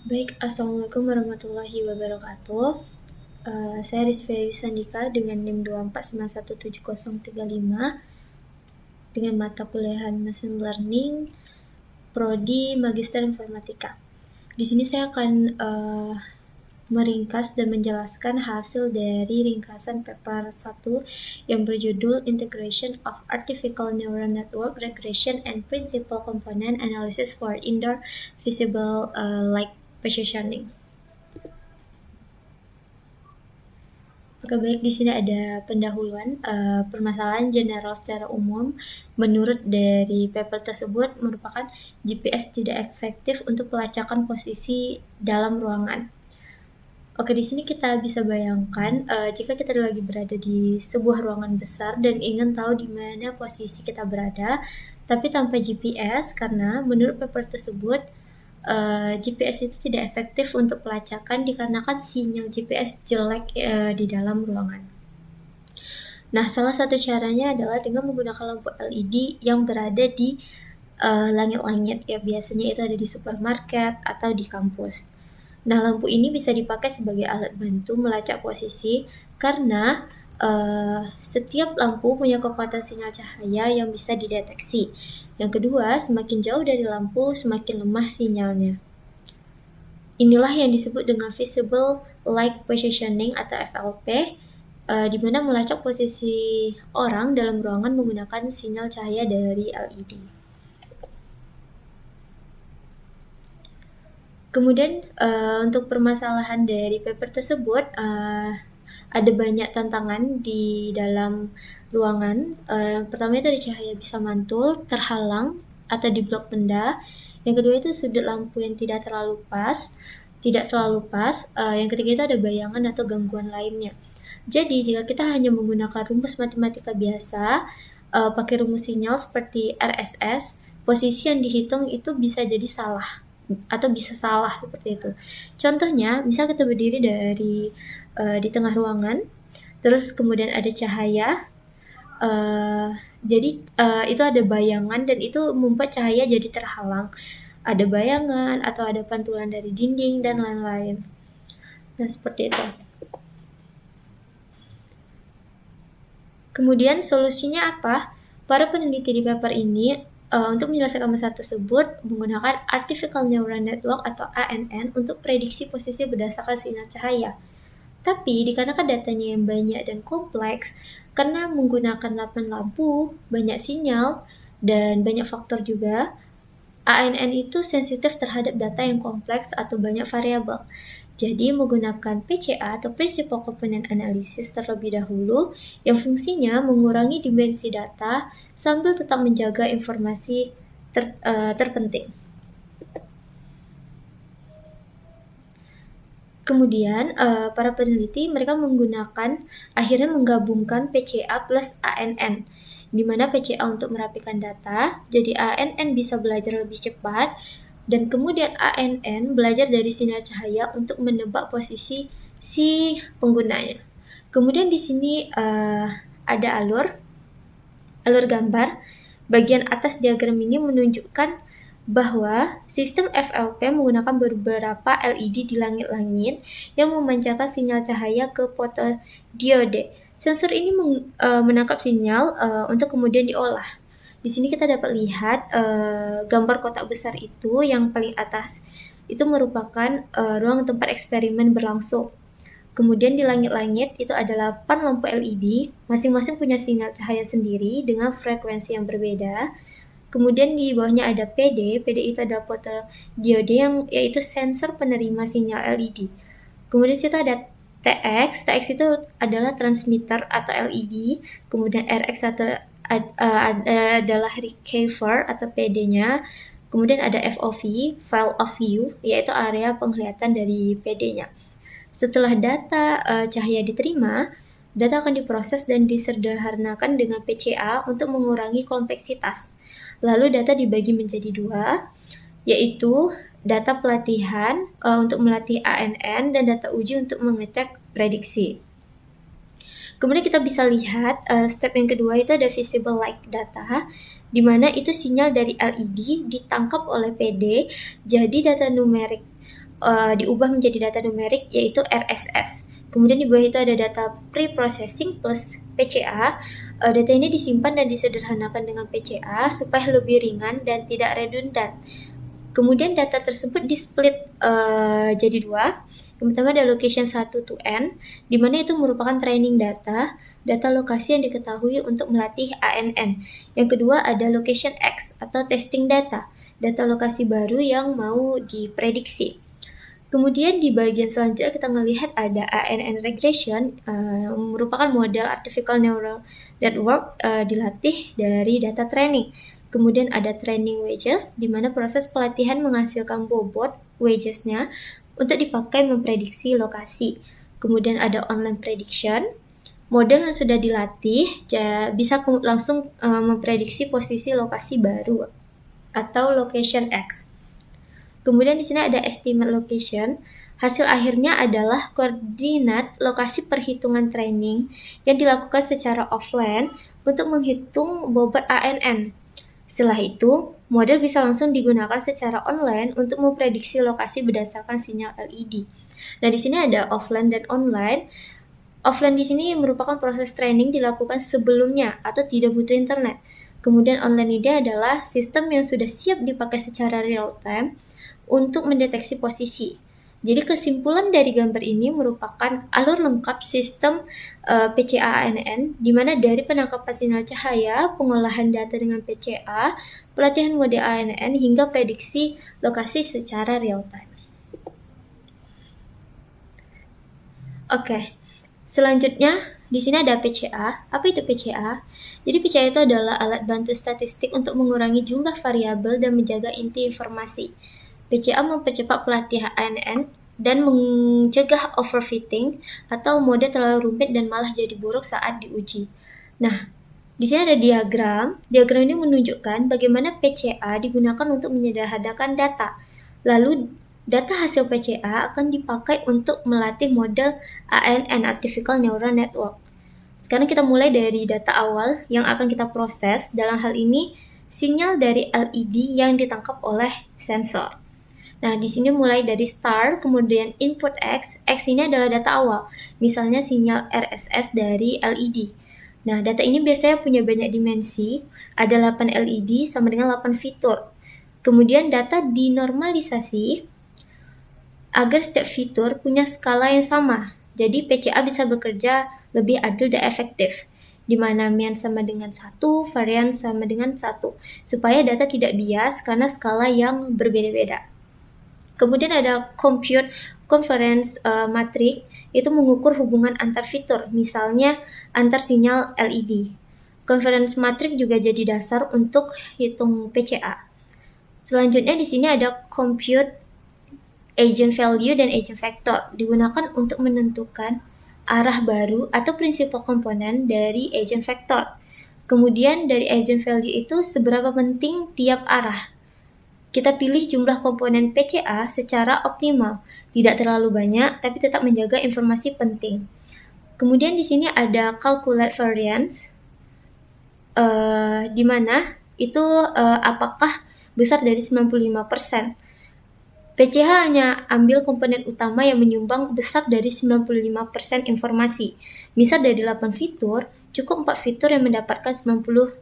Baik, Assalamualaikum warahmatullahi wabarakatuh. Saya Rizvia Yusandika dengan NIM 2491735 dengan mata kuliahan Machine Learning, Prodi Magister Informatika. Di sini saya akan meringkas dan menjelaskan hasil dari ringkasan paper 1 yang berjudul Integration of Artificial Neural Network Regression and Principal Component Analysis for Indoor Visible Light Positioning. Oke, baik, di sini ada pendahuluan permasalahan general secara umum. Menurut dari paper tersebut merupakan GPS tidak efektif untuk pelacakan posisi dalam ruangan. Oke, di sini kita bisa bayangkan jika kita lagi berada di sebuah ruangan besar dan ingin tahu di mana posisi kita berada, tapi tanpa GPS karena menurut paper tersebut GPS itu tidak efektif untuk pelacakan dikarenakan sinyal GPS jelek di dalam ruangan. Nah, salah satu caranya adalah dengan menggunakan lampu LED yang berada di langit-langit, ya biasanya itu ada di supermarket atau di kampus. Nah, lampu ini bisa dipakai sebagai alat bantu melacak posisi karena setiap lampu punya kekuatan sinyal cahaya yang bisa dideteksi. Yang kedua, semakin jauh dari lampu, semakin lemah sinyalnya. Inilah yang disebut dengan Visible Light Positioning atau FLP, di mana melacak posisi orang dalam ruangan menggunakan sinyal cahaya dari LED. Kemudian untuk permasalahan dari paper tersebut ada banyak tantangan di dalam ruangan. Pertama itu ada cahaya bisa mantul, terhalang, atau diblok benda. Yang kedua itu sudut lampu yang tidak selalu pas. Yang ketiga itu ada bayangan atau gangguan lainnya. Jadi jika kita hanya menggunakan rumus matematika biasa, pakai rumus sinyal seperti RSS, posisi yang dihitung itu bisa jadi salah atau bisa salah seperti itu. Contohnya, misal kita berdiri di tengah ruangan, terus kemudian ada cahaya, jadi itu ada bayangan dan itu membuat cahaya jadi terhalang. Ada bayangan atau ada pantulan dari dinding dan lain-lain. Nah, seperti itu. Kemudian solusinya apa? Para peneliti di paper ini untuk menyelesaikan masalah tersebut menggunakan Artificial Neural Network atau ANN untuk prediksi posisi berdasarkan sinyal cahaya. Tapi dikarenakan datanya yang banyak dan kompleks, karena menggunakan 8 lampu, banyak sinyal, dan banyak faktor juga, ANN itu sensitif terhadap data yang kompleks atau banyak variabel. Jadi menggunakan PCA atau Principal Component Analysis terlebih dahulu yang fungsinya mengurangi dimensi data sambil tetap menjaga informasi terpenting. Kemudian para peneliti mereka akhirnya menggabungkan PCA plus ANN, di mana PCA untuk merapikan data, jadi ANN bisa belajar lebih cepat, dan kemudian ANN belajar dari sinyal cahaya untuk menebak posisi si penggunanya. Kemudian di sini ada alur gambar. Bagian atas diagram ini menunjukkan bahwa sistem FLP menggunakan beberapa LED di langit-langit yang memancarkan sinyal cahaya ke fotodiode. Sensor ini menangkap sinyal untuk kemudian diolah. Di sini kita dapat lihat gambar kotak besar itu yang paling atas. Itu merupakan ruang tempat eksperimen berlangsung. Kemudian di langit-langit itu ada 8 lampu LED, masing-masing punya sinyal cahaya sendiri dengan frekuensi yang berbeda. Kemudian di bawahnya ada PD itu adalah fotodiode yang yaitu sensor penerima sinyal LED. Kemudian di situ ada TX itu adalah transmitter atau LED. Kemudian RX adalah receiver atau PD-nya. Kemudian ada FOV, Field of View, yaitu area penglihatan dari PD-nya. Setelah data cahaya diterima, data akan diproses dan disederhanakan dengan PCA untuk mengurangi kompleksitas. Lalu data dibagi menjadi 2, yaitu data pelatihan untuk melatih ANN dan data uji untuk mengecek prediksi. Kemudian kita bisa lihat step yang kedua itu ada visible light data, di mana itu sinyal dari LED ditangkap oleh PD, jadi data numerik diubah menjadi data numerik yaitu RSS. Kemudian di bawah itu ada data pre-processing plus PCA. Data ini disimpan dan disederhanakan dengan PCA supaya lebih ringan dan tidak redundant. Kemudian data tersebut di-split jadi dua. Yang pertama ada location 1 to n, di mana itu merupakan training data, data lokasi yang diketahui untuk melatih ANN. Yang kedua ada location X atau testing data, data lokasi baru yang mau diprediksi. Kemudian di bagian selanjutnya kita melihat ada ANN regression, merupakan model artificial neural network dilatih dari data training. Kemudian ada training wedges, di mana proses pelatihan menghasilkan bobot wedgesnya untuk dipakai memprediksi lokasi. Kemudian ada online prediction, model yang sudah dilatih bisa langsung memprediksi posisi lokasi baru atau location X. Kemudian di sini ada estimate location. Hasil akhirnya adalah koordinat lokasi perhitungan training yang dilakukan secara offline untuk menghitung bobot ANN. Setelah itu, model bisa langsung digunakan secara online untuk memprediksi lokasi berdasarkan sinyal LED. Nah, di sini ada offline dan online. Offline di sini merupakan proses training dilakukan sebelumnya atau tidak butuh internet. Kemudian online ini adalah sistem yang sudah siap dipakai secara real time untuk mendeteksi posisi. Jadi kesimpulan dari gambar ini merupakan alur lengkap sistem PCA-ANN, di mana dari penangkapan sinyal cahaya, pengolahan data dengan PCA, pelatihan mode ANN, hingga prediksi lokasi secara real time. Oke, selanjutnya di sini ada PCA. Apa itu PCA? Jadi PCA itu adalah alat bantu statistik untuk mengurangi jumlah variabel dan menjaga inti informasi. PCA mempercepat pelatihan ANN dan mencegah overfitting atau mode terlalu rumit dan malah jadi buruk saat diuji. Nah, di sini ada diagram. Diagram ini menunjukkan bagaimana PCA digunakan untuk menyederhanakan data. Lalu data hasil PCA akan dipakai untuk melatih model ANN (Artificial Neural Network). Sekarang kita mulai dari data awal yang akan kita proses. Dalam hal ini, sinyal dari LED yang ditangkap oleh sensor. Nah, di sini mulai dari star, kemudian input X. X ini adalah data awal, misalnya sinyal RSS dari LED. Nah, data ini biasanya punya banyak dimensi, ada 8 LED sama dengan 8 fitur. Kemudian data dinormalisasi agar setiap fitur punya skala yang sama. Jadi PCA bisa bekerja lebih adil dan efektif, di mana mean sama dengan 1, varian sama dengan 1, supaya data tidak bias karena skala yang berbeda-beda. Kemudian ada compute convergence matrix, itu mengukur hubungan antar fitur, misalnya antar sinyal LED. Convergence matrix juga jadi dasar untuk hitung PCA. Selanjutnya di sini ada compute agent value dan agent vector, digunakan untuk menentukan arah baru atau prinsipal komponen dari agent vector. Kemudian dari agent value itu seberapa penting tiap arah. Kita pilih jumlah komponen PCA secara optimal, tidak terlalu banyak tapi tetap menjaga informasi penting. Kemudian di sini ada calculate variance, di mana itu apakah besar dari 95%. PCH hanya ambil komponen utama yang menyumbang besar dari 95% informasi. Misal dari 8 fitur, cukup 4 fitur yang mendapatkan 95%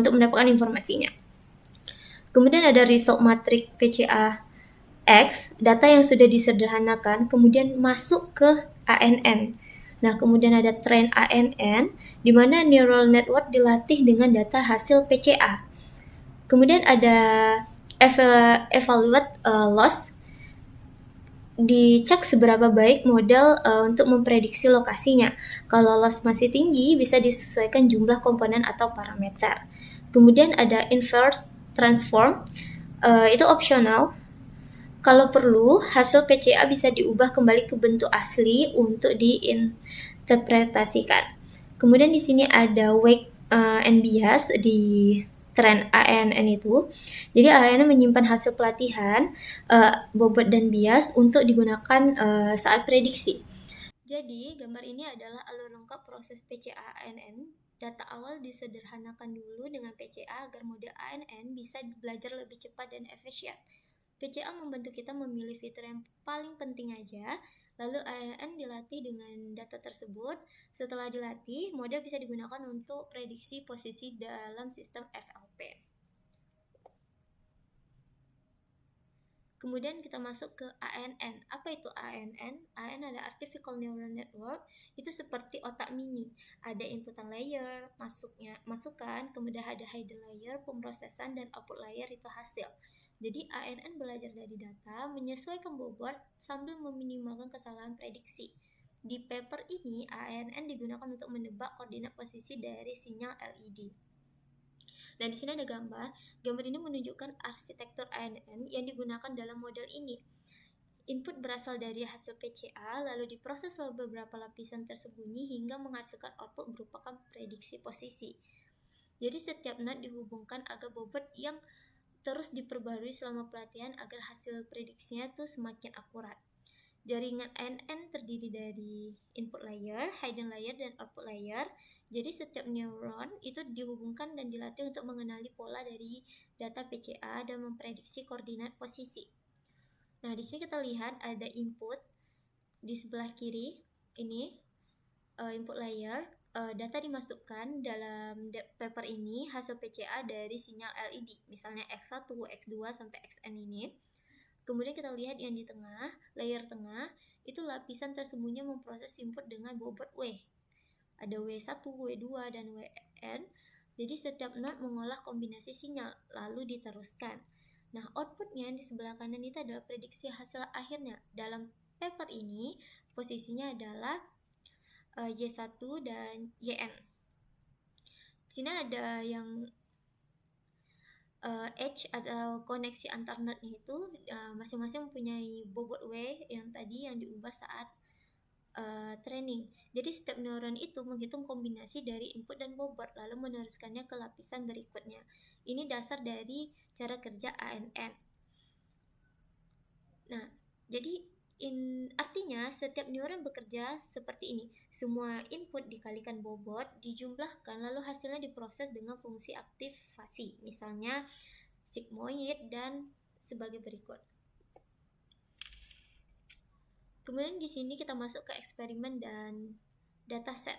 untuk mendapatkan informasinya. Kemudian ada result matrix PCA X, data yang sudah disederhanakan, kemudian masuk ke ANN. Nah, kemudian ada train ANN, di mana neural network dilatih dengan data hasil PCA. Kemudian ada evaluate loss, dicek seberapa baik model untuk memprediksi lokasinya. Kalau loss masih tinggi, bisa disesuaikan jumlah komponen atau parameter. Kemudian ada inverse transform, itu opsional. Kalau perlu, hasil PCA bisa diubah kembali ke bentuk asli untuk diinterpretasikan. Kemudian di sini ada weight and bias di tren ANN itu. Jadi ANN menyimpan hasil pelatihan, bobot dan bias untuk digunakan saat prediksi. Jadi, gambar ini adalah alur lengkap proses PCA ANN. Data awal disederhanakan dulu dengan PCA agar model ANN bisa belajar lebih cepat dan efisien. PCA membantu kita memilih fitur yang paling penting aja, lalu ANN dilatih dengan data tersebut. Setelah dilatih, model bisa digunakan untuk prediksi posisi dalam sistem FLP. Kemudian kita masuk ke ANN. Apa itu ANN? ANN adalah Artificial Neural Network. Itu seperti otak mini. Ada inputan layer, masukan, kemudian ada hidden layer, pemrosesan, dan output layer itu hasil. Jadi ANN belajar dari data, menyesuaikan bobot sambil meminimalkan kesalahan prediksi. Di paper ini, ANN digunakan untuk menebak koordinat posisi dari sinyal LED. Dan di sini ada gambar. Gambar ini menunjukkan arsitektur ANN yang digunakan dalam model ini. Input berasal dari hasil PCA, lalu diproses oleh beberapa lapisan tersembunyi hingga menghasilkan output berupa prediksi posisi. Jadi setiap node dihubungkan agar bobot yang terus diperbarui selama pelatihan agar hasil prediksinya tuh semakin akurat. Jaringan ANN terdiri dari input layer, hidden layer, dan output layer. Jadi setiap neuron itu dihubungkan dan dilatih untuk mengenali pola dari data PCA dan memprediksi koordinat posisi. Nah, di sini kita lihat ada input di sebelah kiri ini input layer. Data dimasukkan dalam paper ini hasil PCA dari sinyal LED, misalnya X1, X2 sampai Xn ini. Kemudian kita lihat yang di tengah, layer tengah, itu lapisan tersembunyi memproses input dengan bobot W. Ada W1, W2, dan Wn. Jadi setiap node mengolah kombinasi sinyal, lalu diteruskan. Nah, outputnya di sebelah kanan itu adalah prediksi hasil akhirnya. Dalam paper ini, posisinya adalah Y1 dan Yn. Di sini ada yang edge atau koneksi antar node-nya itu masing-masing mempunyai bobot W yang tadi yang diubah saat training. Jadi setiap neuron itu menghitung kombinasi dari input dan bobot lalu meneruskannya ke lapisan berikutnya. Ini dasar dari cara kerja ANN. Nah, jadi artinya setiap neuron bekerja seperti ini. Semua input dikalikan bobot, dijumlahkan, lalu hasilnya diproses dengan fungsi aktivasi, misalnya sigmoid dan sebagai berikut. Kemudian di sini kita masuk ke eksperimen dan dataset.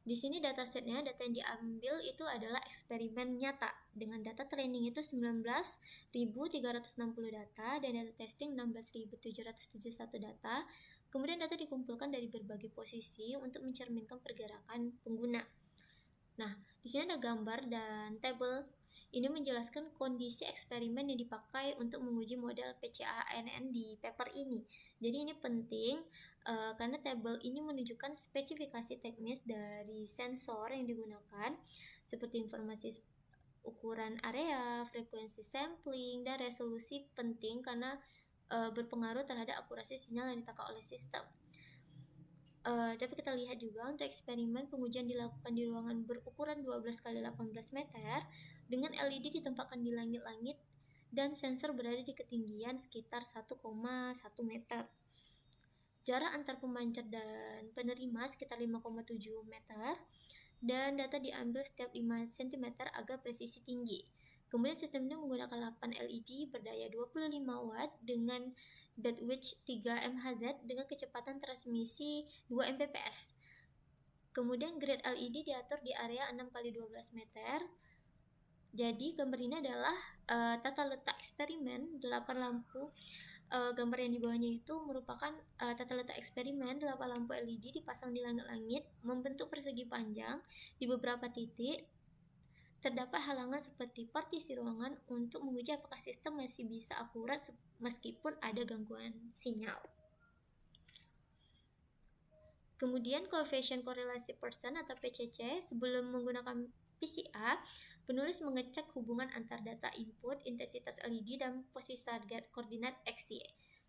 Di sini datasetnya, data yang diambil itu adalah eksperimen nyata. Dengan data training itu 19.360 data dan data testing 16.771 data. Kemudian data dikumpulkan dari berbagai posisi untuk mencerminkan pergerakan pengguna. Nah, di sini ada gambar dan tabel. Ini menjelaskan kondisi eksperimen yang dipakai untuk menguji model PCA ANN di paper ini. Jadi ini penting karena tabel ini menunjukkan spesifikasi teknis dari sensor yang digunakan, seperti informasi ukuran area, frekuensi sampling, dan resolusi penting karena berpengaruh terhadap akurasi sinyal yang ditangkap oleh sistem. Dapat kita lihat juga untuk eksperimen pengujian dilakukan di ruangan berukuran 12 x 18 meter dengan LED ditempatkan di langit-langit dan sensor berada di ketinggian sekitar 1,1 meter. Jarak antar pemancar dan penerima sekitar 5,7 meter dan data diambil setiap 5 cm agar presisi tinggi. Kemudian sistem ini menggunakan 8 LED berdaya 25 watt dengan bandwidth 3 MHz dengan kecepatan transmisi 2 Mbps. Kemudian grid LED diatur di area 6 x 12 meter. Jadi gambar ini adalah tata letak eksperimen 8 lampu. Gambar yang di bawahnya itu merupakan tata letak eksperimen 8 lampu LED dipasang di langit-langit membentuk persegi panjang. Di beberapa titik terdapat halangan seperti partisi ruangan untuk menguji apakah sistem masih bisa akurat meskipun ada gangguan sinyal. Kemudian koefisien korelasi Pearson atau PCC, sebelum menggunakan PCA, penulis mengecek hubungan antar data input, intensitas LED, dan posisi target koordinat X, Y.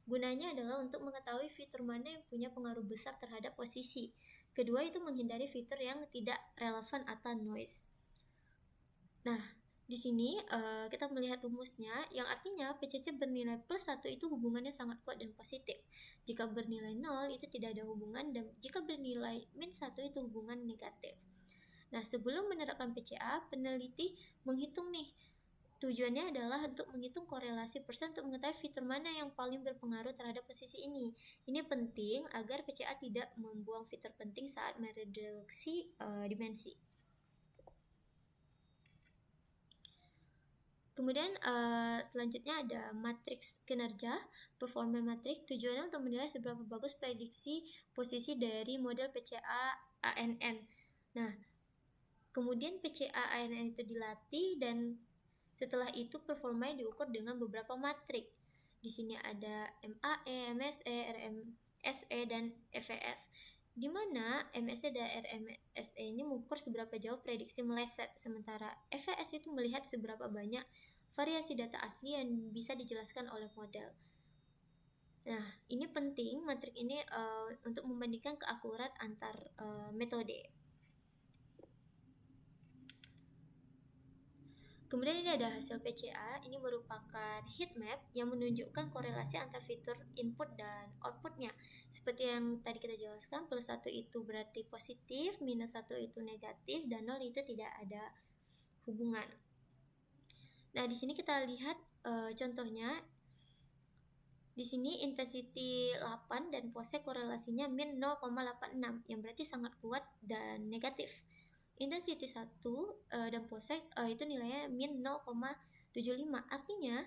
Gunanya adalah untuk mengetahui fitur mana yang punya pengaruh besar terhadap posisi. Kedua itu menghindari fitur yang tidak relevan atau noise. Nah, di sini kita melihat rumusnya yang artinya PCC bernilai +1 itu hubungannya sangat kuat dan positif. Jika bernilai 0 itu tidak ada hubungan dan jika bernilai -1 itu hubungan negatif. Nah, sebelum menerapkan PCA, peneliti menghitung nih Tujuannya adalah untuk menghitung korelasi persen untuk mengetahui fitur mana yang paling berpengaruh terhadap posisi ini. Ini penting agar PCA tidak membuang fitur penting saat mereduksi dimensi. Kemudian selanjutnya ada matriks kinerja, performance matrix. Tujuannya untuk menilai seberapa bagus prediksi posisi dari model PCA ANN. Nah, kemudian PCA ANN itu dilatih dan setelah itu performanya diukur dengan beberapa matrik. Di sini ada MAE, MSE, RMSE, dan FES. Di mana MSE dan RMSE ini mengukur seberapa jauh prediksi meleset, sementara FES itu melihat seberapa banyak variasi data asli yang bisa dijelaskan oleh model. Nah, ini penting matrik ini untuk membandingkan keakurat antar metode. Kemudian ini ada hasil PCA, ini merupakan heat map yang menunjukkan korelasi antar fitur input dan outputnya. Seperti yang tadi kita jelaskan, plus 1 itu berarti positif, minus 1 itu negatif, dan 0 itu tidak ada hubungan. Nah, di sini kita lihat contohnya. Di sini intensity 8 dan pose korelasinya min 0,86, yang berarti sangat kuat dan negatif. Intensity 1 dan pose itu nilainya min 0,75. Artinya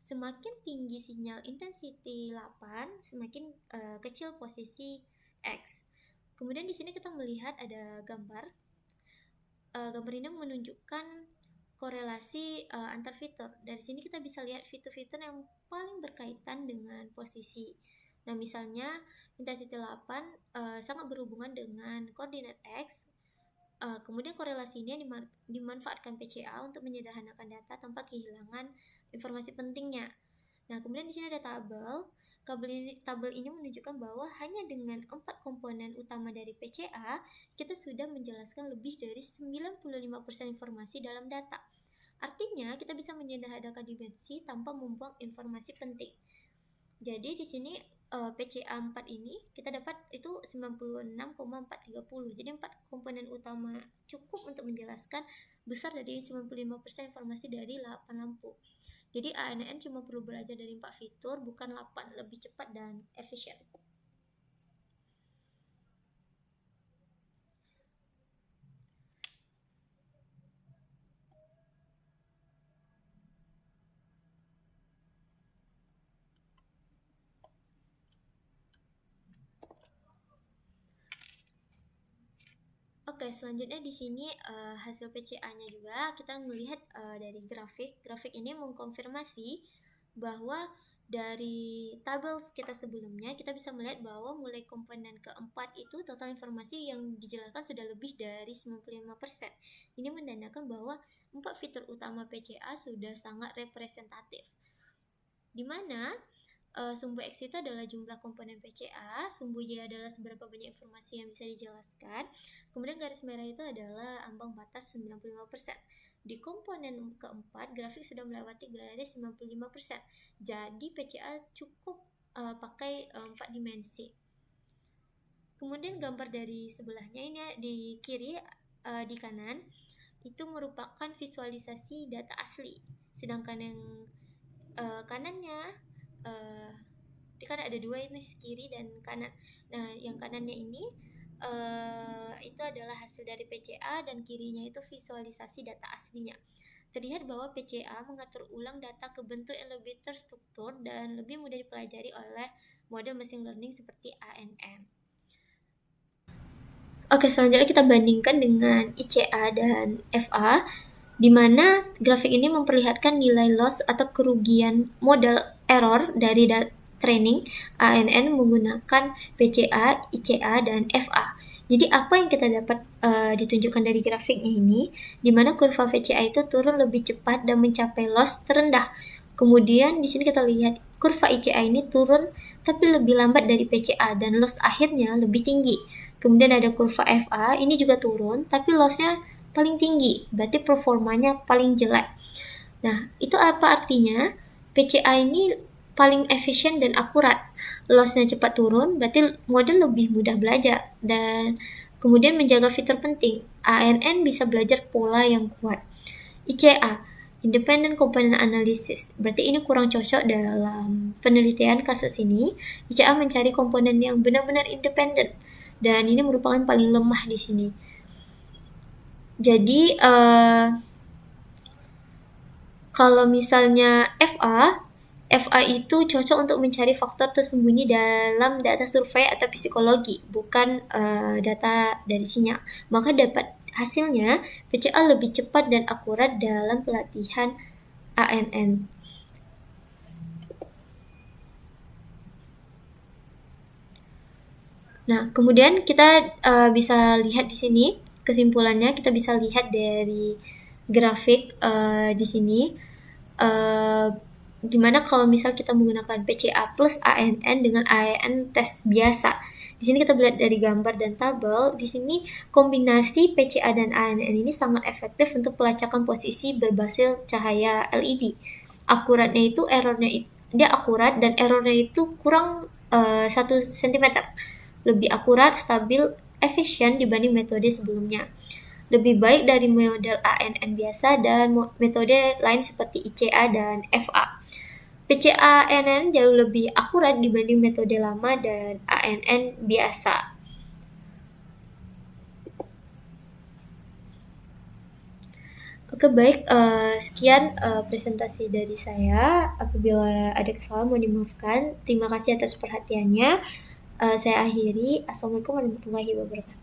semakin tinggi sinyal intensity 8, semakin kecil posisi X. Kemudian di sini kita melihat ada gambar. Gambar ini menunjukkan korelasi antar fitur. Dari sini kita bisa lihat fitur-fitur yang paling berkaitan dengan posisi. Nah, misalnya intensity 8 sangat berhubungan dengan koordinat X. Kemudian korelasi ini dimanfaatkan PCA untuk menyederhanakan data tanpa kehilangan informasi pentingnya. Nah, kemudian di sini ada tabel. Tabel ini menunjukkan bahwa hanya dengan 4 komponen utama dari PCA, kita sudah menjelaskan lebih dari 95% informasi dalam data. Artinya, kita bisa menyederhanakan dimensi tanpa membuang informasi penting. Jadi di sini PCA 4 ini kita dapat itu 96,430. Jadi 4 komponen utama cukup untuk menjelaskan besar dari 95% informasi dari 8 lampu. Jadi ANN cuma perlu belajar dari 4 fitur, bukan 8, lebih cepat dan efisien. Oke, selanjutnya di sini hasil PCA-nya juga kita melihat dari grafik. Grafik ini mengkonfirmasi bahwa dari tabel kita sebelumnya kita bisa melihat bahwa mulai komponen keempat itu total informasi yang dijelaskan sudah lebih dari 95%. Ini menandakan bahwa 4 fitur utama PCA sudah sangat representatif. Di mana sumbu X itu adalah jumlah komponen PCA, sumbu Y adalah seberapa banyak informasi yang bisa dijelaskan, kemudian garis merah itu adalah ambang batas 95%. Di komponen keempat, grafik sudah melewati garis 95%, jadi PCA cukup pakai 4 dimensi. Kemudian gambar dari sebelahnya ini di kiri, di kanan, itu merupakan visualisasi data asli, sedangkan yang kanannya kan ada dua ini, kiri dan kanan. Nah, yang kanannya ini itu adalah hasil dari PCA dan kirinya itu visualisasi data aslinya. Terlihat bahwa PCA mengatur ulang data ke bentuk yang lebih terstruktur dan lebih mudah dipelajari oleh model machine learning seperti ANN. Oke, selanjutnya kita bandingkan dengan ICA dan FA, di mana grafik ini memperlihatkan nilai loss atau kerugian model error dari training ANN menggunakan PCA, ICA, dan FA. Jadi apa yang kita dapat ditunjukkan dari grafiknya ini, di mana kurva PCA itu turun lebih cepat dan mencapai loss terendah. Kemudian di sini kita lihat kurva ICA ini turun tapi lebih lambat dari PCA dan loss akhirnya lebih tinggi. Kemudian ada kurva FA, ini juga turun tapi lossnya paling tinggi, berarti performanya paling jelek. Nah, itu apa artinya? PCA ini paling efisien dan akurat. Lossnya cepat turun, berarti model lebih mudah belajar. Dan kemudian menjaga fitur penting. ANN bisa belajar pola yang kuat. ICA Independent Component Analysis. Berarti ini kurang cocok dalam penelitian kasus ini. ICA mencari komponen yang benar-benar independen dan ini merupakan paling lemah di sini. Jadi kalau misalnya FA itu cocok untuk mencari faktor tersembunyi dalam data survei atau psikologi, bukan data dari sinyal. Maka dapat hasilnya PCA lebih cepat dan akurat dalam pelatihan ANN. Nah, kemudian kita bisa lihat di sini kesimpulannya, kita bisa lihat dari grafik di sini, dimana kalau misal kita menggunakan PCA plus ANN dengan ANN tes biasa. Di sini kita lihat dari gambar dan tabel, di sini kombinasi PCA dan ANN ini sangat efektif untuk pelacakan posisi berbasis cahaya LED. Akuratnya itu dia akurat dan errornya itu kurang 1 cm. Lebih akurat, stabil, efisien dibanding metode sebelumnya. Lebih baik dari model ANN biasa dan metode lain seperti ICA dan FA. PCA ANN jauh lebih akurat dibanding metode lama dan ANN biasa. Oke, baik, sekian presentasi dari saya. Apabila ada kesalahan mohon dimaafkan. Terima kasih atas perhatiannya. Saya akhiri. Assalamualaikum warahmatullahi wabarakatuh.